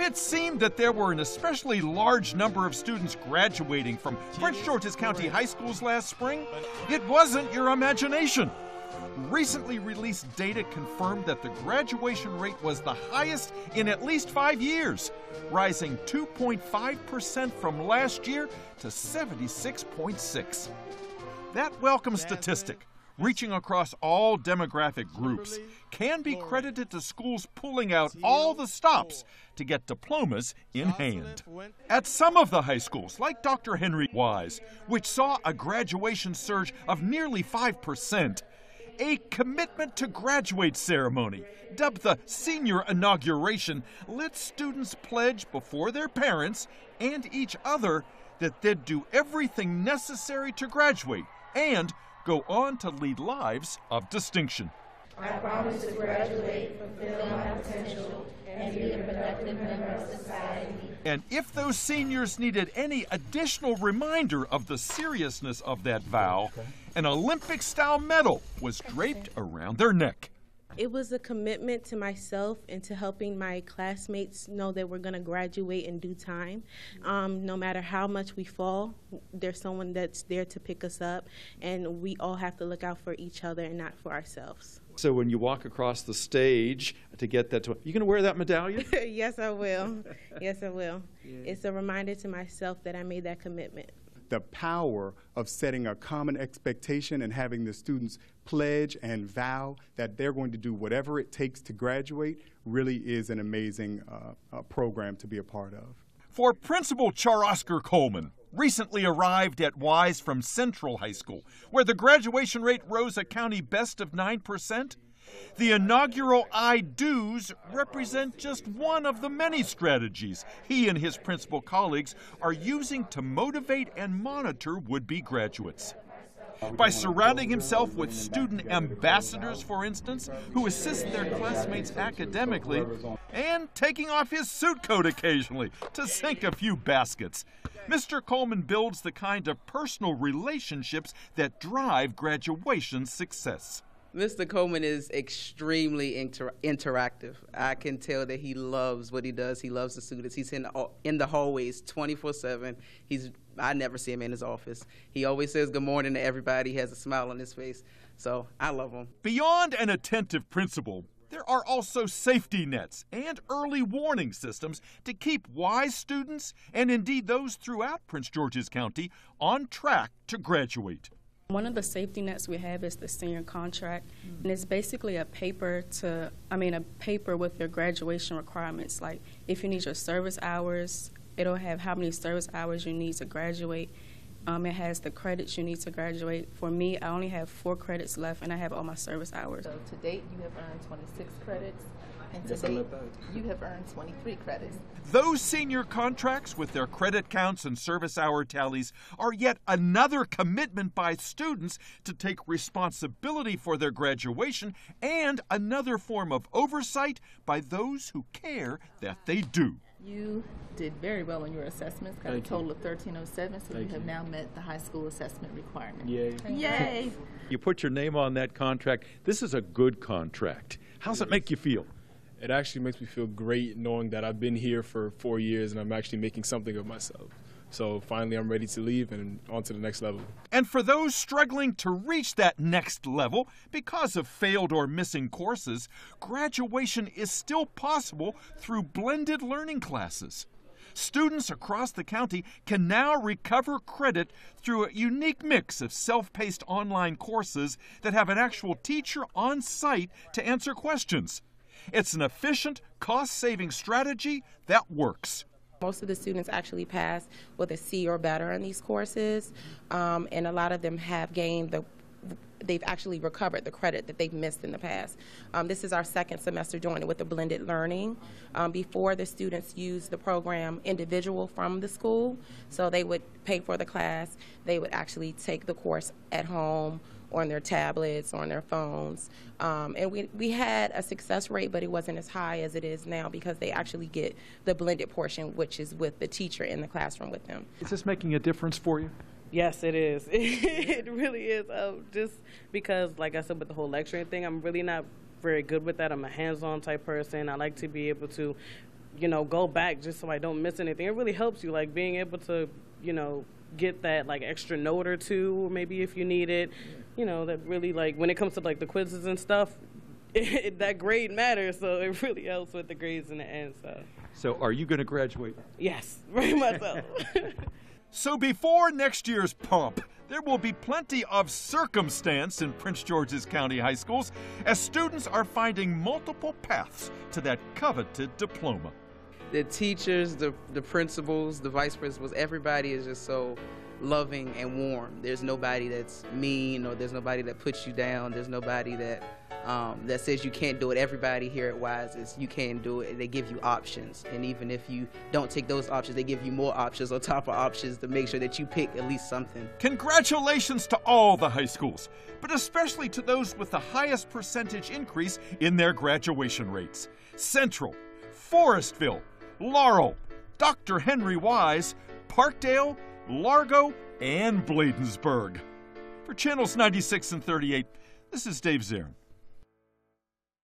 it seemed that there were an especially large number of students graduating from Prince George's County high schools last spring, it wasn't your imagination. Recently released data confirmed that the graduation rate was the highest in at least 5 years, rising 2.5% from last year to 76.6. That welcome statistic, reaching across all demographic groups, can be credited to schools pulling out all the stops to get diplomas in hand. At some of the high schools, like Dr. Henry Wise, which saw a graduation surge of nearly 5%, a commitment to graduate ceremony, dubbed the senior inauguration, let students pledge before their parents and each other that they'd do everything necessary to graduate and go on to lead lives of distinction. I promise to graduate, fulfill my potential, and be a productive member of society. And if those seniors needed any additional reminder of the seriousness of that vow, an Olympic-style medal was draped around their neck. It was a commitment to myself and to helping my classmates know that we're going to graduate in due time. No matter how much we fall, there's someone that's there to pick us up, and we all have to look out for each other and not for ourselves. So when you walk across the stage to get that, you going to wear that medallion? Yes, I will. Yes, I will. Yeah. It's a reminder to myself that I made that commitment. The power of setting a common expectation and having the students pledge and vow that they're going to do whatever it takes to graduate really is an amazing program to be a part of. For Principal Oscar Coleman, recently arrived at Wise from Central High School, where the graduation rate rose a county best of 9%, the inaugural I Do's represent just one of the many strategies he and his principal colleagues are using to motivate and monitor would-be graduates. By surrounding himself with student ambassadors, for instance, who assist their classmates academically, and taking off his suit coat occasionally to sink a few baskets, Mr. Coleman builds the kind of personal relationships that drive graduation success. Mr. Coleman is extremely interactive. I can tell that he loves what he does. He loves the students. He's in the hallways 24/7. I never see him in his office. He always says good morning to everybody. He has a smile on his face. So I love him. Beyond an attentive principal, there are also safety nets and early warning systems to keep Wise students, and indeed those throughout Prince George's County, on track to graduate. One of the safety nets we have is the senior contract, and it's basically a paper with your graduation requirements. Like if you need your service hours, it'll have how many service hours you need to graduate. It has the credits you need to graduate. For me, I only have 4 credits left, and I have all my service hours. So to date, you have earned 26 credits, and to date, you have earned 23 credits. Those senior contracts with their credit counts and service hour tallies are yet another commitment by students to take responsibility for their graduation and another form of oversight by those who care that they do. You did very well on your assessments, got a total of 1307, so you have now met the high school assessment requirement. Yay. Yay! You put your name on that contract. This is a good contract. How's it make you feel? It actually makes me feel great knowing that I've been here for 4 years and I'm actually making something of myself. So finally I'm ready to leave and on to the next level. And for those struggling to reach that next level because of failed or missing courses, graduation is still possible through blended learning classes. Students across the county can now recover credit through a unique mix of self-paced online courses that have an actual teacher on site to answer questions. It's an efficient, cost-saving strategy that works. Most of the students actually pass with a C or better in these courses, and a lot of them have gained they've actually recovered the credit that they've missed in the past. This is our second semester doing it with the blended learning. Before, the students used the program individual from the school, so they would pay for the class. They would actually take the course at home, on their tablets, on their phones. And we had a success rate, but it wasn't as high as it is now because they actually get the blended portion, which is with the teacher in the classroom with them. Is this making a difference for you? Yes, it is. It really is. Just because, like I said, with the whole lecturing thing, I'm really not very good with that. I'm a hands-on type person. I like to be able to you know, go back just so I don't miss anything. It really helps you, like being able to, you know, get that like extra note or two, or maybe if you need it, you know, that really, like when it comes to like the quizzes and stuff, that grade matters, so it really helps with the grades in the end. So are you going to graduate? Yes, very much so. So before next year's pomp, there will be plenty of circumstance in Prince George's County high schools as students are finding multiple paths to that coveted diploma. The teachers, the principals, the vice principals, everybody is just so loving and warm. There's nobody that's mean, or there's nobody that puts you down. There's nobody that says you can't do it. Everybody here at Wise is you can do it. They give you options, and even if you don't take those options, they give you more options on top of options to make sure that you pick at least something. Congratulations to all the high schools, but especially to those with the highest percentage increase in their graduation rates. Central, Forestville, Laurel, Dr. Henry Wise, Parkdale, Largo, and Bladensburg. For Channels 96 and 38, this is Dave Zarin.